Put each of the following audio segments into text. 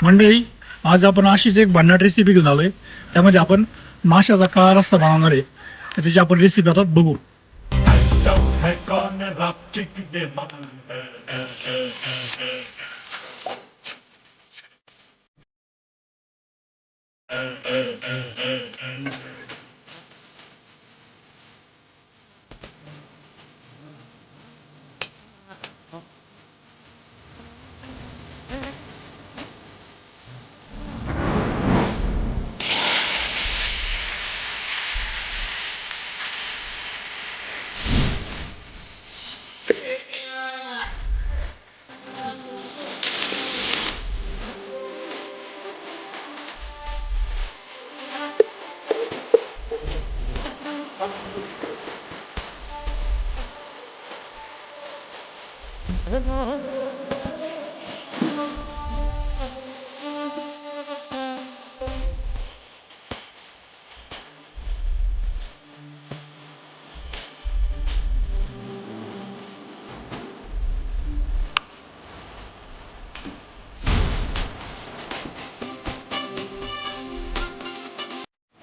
मंडळी, आज आपण अशीच एक भन्नाट रेसिपी घेऊन आलोय. त्यामध्ये आपण माशाचा काळा रस्सा बनवणार आहे. तर त्याची आपण रेसिपी आता बघू.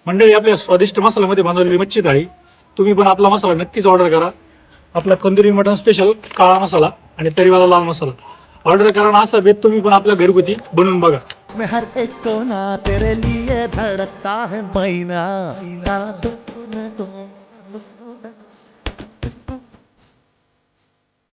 मंडळी, आपल्या स्वादिष्ट मसाल्यामध्ये बनवलेली मच्छी थाळी. तुम्ही पण आपला मसाला नक्कीच ऑर्डर करा. आपला तंदुरी मटन स्पेशल काळा मसाला आणि तरीवाला लाल मसाला ऑर्डर करा ना. असा बेत तुम्ही पण आपल्या घरगुती बनवून बघा. मैं हर एक कोना तेरे लिए धड़कता है मैना